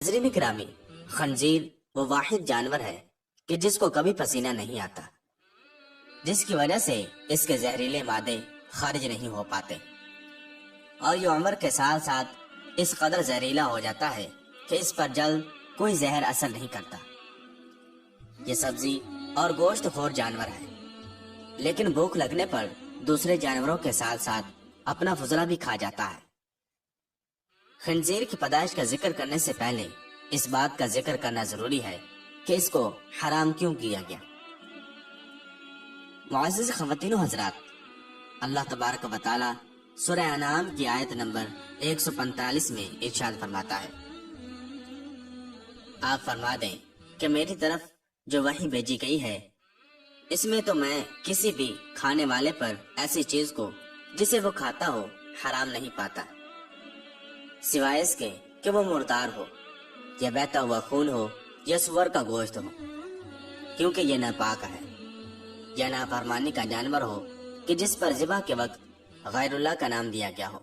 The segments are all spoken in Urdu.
ناظرین گرامی، خنزیر وہ واحد جانور ہے کہ جس کو کبھی پسینہ نہیں آتا، جس کی وجہ سے اس کے زہریلے مادے خارج نہیں ہو پاتے، اور یہ عمر کے ساتھ ساتھ اس قدر زہریلا ہو جاتا ہے کہ اس پر جلد کوئی زہر اثر نہیں کرتا۔ یہ سبزی اور گوشت خور جانور ہے، لیکن بھوک لگنے پر دوسرے جانوروں کے ساتھ ساتھ اپنا فضلہ بھی کھا جاتا ہے۔ خنزیر کی پیدائش کا ذکر کرنے سے پہلے اس بات کا ذکر کرنا ضروری ہے کہ اس کو حرام کیوں کیا گیا۔ معزز خواتین و حضرات، اللہ تبارک و تعالی سورہ انعام کی آیت نمبر 145 میں ارشاد فرماتا ہے، آپ فرما دیں کہ میری طرف جو وحی بھیجی گئی ہے، اس میں تو میں کسی بھی کھانے والے پر ایسی چیز کو جسے وہ کھاتا ہو حرام نہیں پاتا، سوائے اس کے کہ وہ مردار ہو، یا بہتا ہوا خون ہو، یا سور کا گوشت ہو، کیونکہ یہ ناپاک ہے، یا نافرمانی کا جانور ہو کہ جس پر ذبح کے وقت غیر اللہ کا نام دیا گیا ہو۔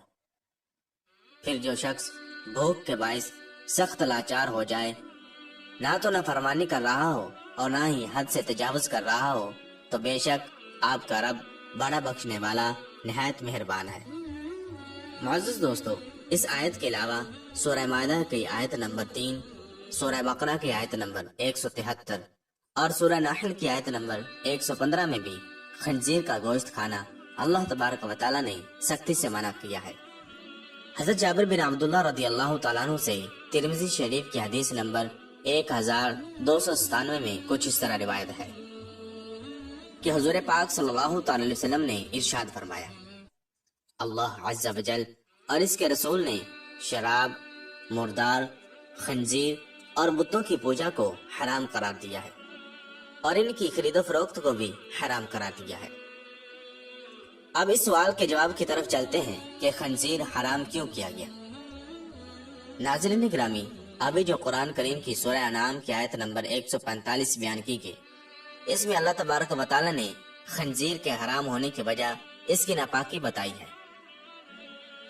پھر جو شخص بھوک کے باعث سخت لاچار ہو جائے، نہ تو نافرمانی کر رہا ہو اور نہ ہی حد سے تجاوز کر رہا ہو، تو بے شک آپ کا رب بڑا بخشنے والا نہایت مہربان ہے۔ معزز دوستو، اس آیت کے علاوہ سورہ مائدہ کی آیت نمبر 3، سورہ بقرہ کی آیت نمبر 173 اور سورہ نحل کی آیت نمبر 115 میں بھی خنزیر کا گوشت کھانا اللہ تبارک و تعالی نے سختی سے منع کیا ہے۔ حضرت جابر بن عبداللہ رضی اللہ تعالیٰ عنہ سے ترمذی شریف کی حدیث نمبر 1297 میں کچھ اس طرح روایت ہے کہ حضور پاک صلی اللہ تعالی علیہ وسلم نے ارشاد فرمایا، اللہ عز و جل اور اس کے رسول نے شراب، مردار، خنزیر اور بتوں کی پوجا کو حرام قرار دیا ہے، اور ان کی خرید و فروخت کو بھی حرام قرار دیا ہے۔ اب اس سوال کے جواب کی طرف چلتے ہیں کہ خنزیر حرام کیوں کیا گیا۔ ناظرین گرامی، ابھی جو قرآن کریم کی سورہ انعام کی آیت نمبر 145 بیان کی گئی، اس میں اللہ تبارک و تعالی نے خنزیر کے حرام ہونے کی وجہ اس کی ناپاکی بتائی ہے،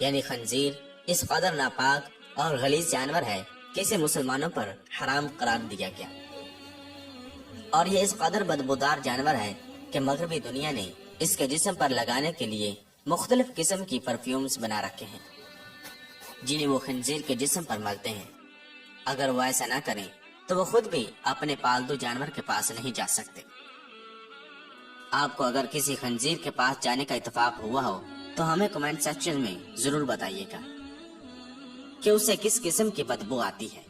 یعنی خنزیر اس قدر ناپاک اور غلیظ جانور ہے کہ اسے مسلمانوں پر حرام قرار دیا گیا، اور یہ اس قدر بدبودار جانور ہے کہ مغربی دنیا نے اس کے جسم پر لگانے کے لیے مختلف قسم کی پرفیومز بنا رکھے ہیں، جنہیں وہ خنزیر کے جسم پر ملتے ہیں۔ اگر وہ ایسا نہ کریں تو وہ خود بھی اپنے پالتو جانور کے پاس نہیں جا سکتے۔ آپ کو اگر کسی خنزیر کے پاس جانے کا اتفاق ہوا ہو تو ہمیں کمنٹ سیکشن میں ضرور بتائیے گا کہ اسے کس قسم کی بدبو آتی ہے۔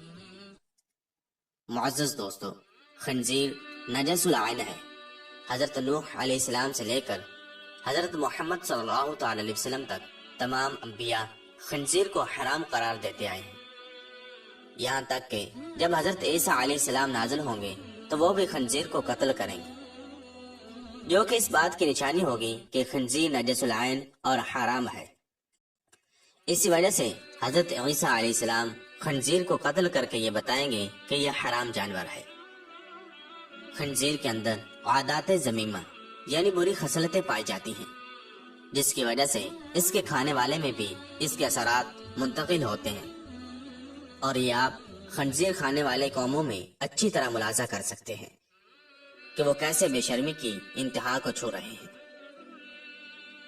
معزز دوستو، خنزیر نجس العین ہے۔ حضرت نوح علیہ السلام سے لے کر حضرت محمد صلی اللہ تعالی علیہ وسلم تک تمام انبیاء خنزیر کو حرام قرار دیتے آئے ہیں، یہاں تک کہ جب حضرت عیسیٰ علیہ السلام نازل ہوں گے تو وہ بھی خنزیر کو قتل کریں گے، جو کہ اس بات کی نشانی ہوگی کہ خنزیر نجس العین اور حرام ہے۔ اسی وجہ سے حضرت عیسیٰ علیہ السلام خنزیر کو قتل کر کے یہ بتائیں گے کہ یہ حرام جانور ہے۔ خنزیر کے اندر عادات ذمیمہ یعنی بری خصلتیں پائی جاتی ہیں، جس کی وجہ سے اس کے کھانے والے میں بھی اس کے اثرات منتقل ہوتے ہیں، اور یہ آپ خنزیر کھانے والے قوموں میں اچھی طرح ملاحظہ کر سکتے ہیں کہ وہ کیسے بے شرمی کی انتہا کو چھو رہے ہیں۔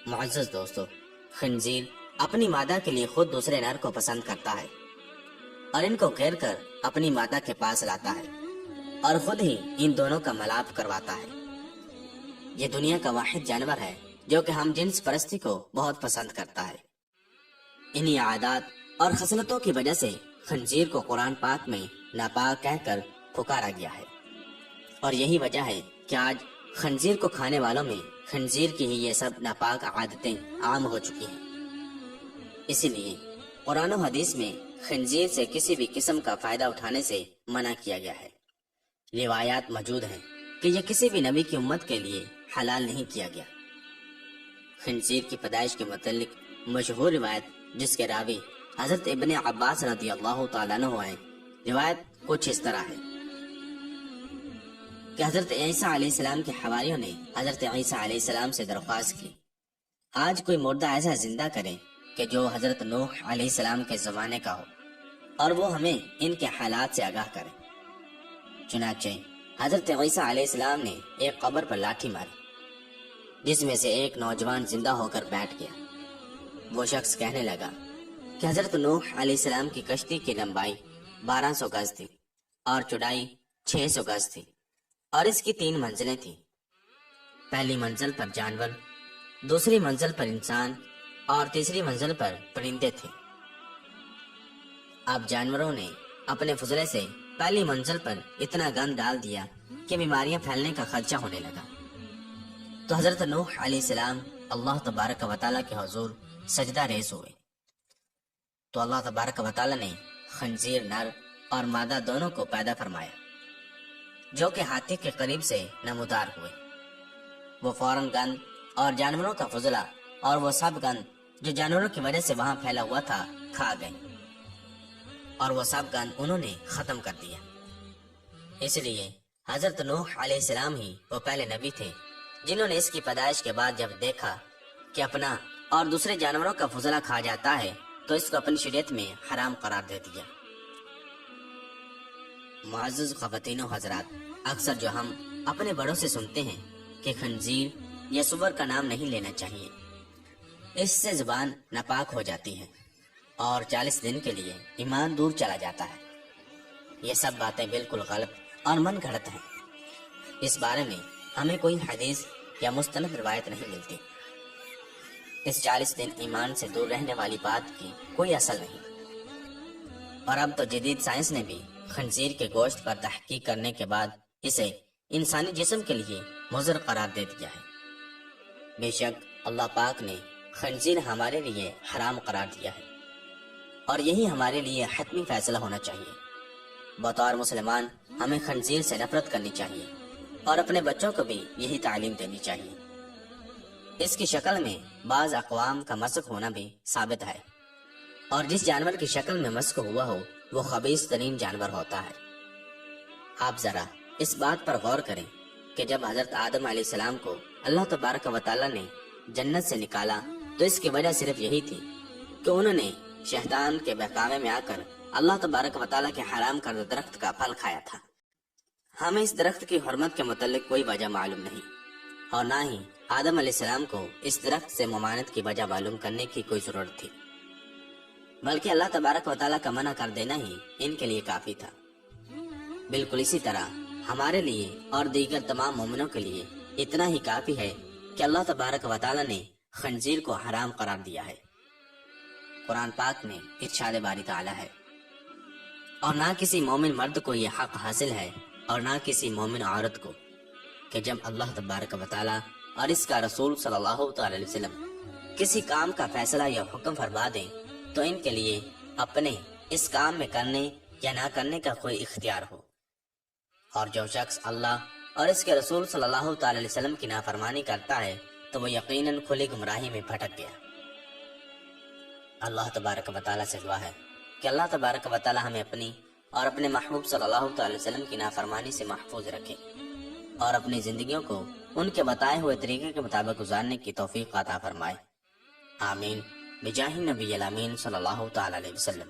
معزز دوستو، خنزیر اپنی مادہ کے لیے خود دوسرے نر کو پسند کرتا ہے، اور ان کو گھیر کر اپنی مادہ کے پاس لاتا ہے اور خود ہی ان دونوں کا ملاپ کرواتا ہے۔ یہ دنیا کا واحد جانور ہے جو کہ ہم جنس پرستی کو بہت پسند کرتا ہے۔ انہی عادات اور خصلتوں کی وجہ سے خنزیر کو قرآن پاک میں ناپاک کہہ کر پکارا گیا ہے، اور یہی وجہ ہے کہ آج خنزیر کو کھانے والوں میں خنزیر کی ہی یہ سب ناپاک عادتیں عام ہو چکی ہیں۔ اسی لیے قرآن و حدیث میں خنزیر سے کسی بھی قسم کا فائدہ اٹھانے سے منع کیا گیا ہے۔ روایات موجود ہیں کہ یہ کسی بھی نبی کی امت کے لیے حلال نہیں کیا گیا۔ خنزیر کی پیدائش کے متعلق مشہور روایت جس کے راوی حضرت ابن عباس رضی اللہ تعالیٰ عنہ ہیں، روایت کچھ اس طرح ہے کہ حضرت عیسیٰ علیہ السلام کے حواریوں نے حضرت عیسیٰ علیہ السلام سے درخواست کی، آج کوئی مردہ ایسا زندہ کرے کہ جو حضرت نوح علیہ السلام کے زمانے کا ہو۔ اور وہ ہمیں ان کے حالات سے آگاہ کرے۔ چنانچہ حضرت عیسیٰ علیہ السلام نے ایک قبر پر لاٹھی ماری، جس میں سے ایک نوجوان زندہ ہو کر بیٹھ گیا۔ وہ شخص کہنے لگا کہ حضرت نوح علیہ السلام کی کشتی کی لمبائی 1200 گز تھی اور چوڑائی 600 گز تھی، اور اس کی 3 منزلیں تھیں۔ پہلی منزل پر جانور، دوسری منزل پر انسان اور تیسری منزل پر پرندے تھے۔ اب جانوروں نے اپنے فضلے سے پہلی منزل پر اتنا گند ڈال دیا کہ بیماریاں پھیلنے کا خدشہ ہونے لگا۔ تو حضرت نوح علیہ السلام اللہ تبارک و تعالیٰ کے حضور سجدہ ریز ہوئے، تو اللہ تبارک و تعالیٰ نے خنزیر نر اور مادہ دونوں کو پیدا فرمایا، جو کہ ہاتھی کے قریب سے نمودار ہوئے۔ وہ فوراً گند اور جانوروں کا فضلہ اور وہ سب گند جو جانوروں کی وجہ سے وہاں پھیلا ہوا تھا کھا گئے، اور وہ سب گند انہوں نے ختم کر دیا۔ اس لیے حضرت نوح علیہ السلام ہی وہ پہلے نبی تھے جنہوں نے اس کی پیدائش کے بعد جب دیکھا کہ اپنا اور دوسرے جانوروں کا فضلہ کھا جاتا ہے تو اس کو اپنی شریعت میں حرام قرار دے دیا۔ معزز خواتین و حضرات، اکثر جو ہم اپنے بڑوں سے سنتے ہیں کہ خنزیر یا سور کا نام نہیں لینا چاہیے، اس سے زبان ناپاک ہو جاتی ہے اور 40 دن کے لیے ایمان دور چلا جاتا ہے۔ یہ سب باتیں بالکل غلط اور من گھڑت ہیں۔ اس بارے میں ہمیں کوئی حدیث یا مستند روایت نہیں ملتی۔ اس 40 دن ایمان سے دور رہنے والی بات کی کوئی اصل نہیں، اور اب تو جدید سائنس نے بھی خنزیر کے گوشت پر تحقیق کرنے کے بعد اسے انسانی جسم کے لیے مضر قرار دے دیا ہے۔ بے شک اللہ پاک نے خنزیر ہمارے لیے حرام قرار دیا ہے، اور یہی ہمارے لیے حتمی فیصلہ ہونا چاہیے۔ بطور مسلمان ہمیں خنزیر سے نفرت کرنی چاہیے اور اپنے بچوں کو بھی یہی تعلیم دینی چاہیے۔ اس کی شکل میں بعض اقوام کا مسخ ہونا بھی ثابت ہے، اور جس جانور کی شکل میں مسخ ہوا ہو وہ خبیث ترین جانور ہوتا ہے۔ آپ ذرا اس بات پر غور کریں کہ جب حضرت آدم علیہ السلام کو اللہ تبارک و تعالیٰ نے جنت سے نکالا تو اس کی وجہ صرف یہی تھی کہ انہوں نے شیطان کے بہکاوے میں آ کر اللہ تبارک و تعالیٰ کے حرام کردہ درخت کا پھل کھایا تھا۔ ہمیں اس درخت کی حرمت کے متعلق کوئی وجہ معلوم نہیں، اور نہ ہی آدم علیہ السلام کو اس درخت سے ممانعت کی وجہ معلوم کرنے کی کوئی ضرورت تھی، بلکہ اللہ تبارک و تعالیٰ کا منع کر دینا ہی ان کے لیے کافی تھا۔ بالکل اسی طرح ہمارے لیے اور دیگر تمام مومنوں کے لیے اتنا ہی کافی ہے کہ اللہ تبارک و تعالیٰ نے خنزیر کو حرام قرار دیا ہے۔ قرآن پاک میں ارشاد باری تعالیٰ ہے، اور نہ کسی مومن مرد کو یہ حق حاصل ہے اور نہ کسی مومن عورت کو کہ جب اللہ تبارک و تعالیٰ اور اس کا رسول صلی اللہ تعالی علیہ وسلم کسی کام کا فیصلہ یا حکم فرما دیں تو ان کے لیے اپنے اس کام میں کرنے یا نہ کرنے کا کوئی اختیار ہو، اور جو شخص اللہ اور اس کے رسول صلی اللہ تعالی علیہ وسلم کی نافرمانی کرتا ہے تو وہ یقیناً کھلی گمراہی میں بھٹک گیا۔ اللہ تبارک و تعالیٰ سے دعا ہے کہ اللہ تبارک و تعالیٰ ہمیں اپنی اور اپنے محبوب صلی اللہ تعالی وسلم کی نافرمانی سے محفوظ رکھے اور اپنی زندگیوں کو ان کے بتائے ہوئے طریقے کے مطابق گزارنے کی توفیق عطا فرمائے۔ آمین بجاہ نبی الامین صلی اللہ تعالی علیہ وسلم۔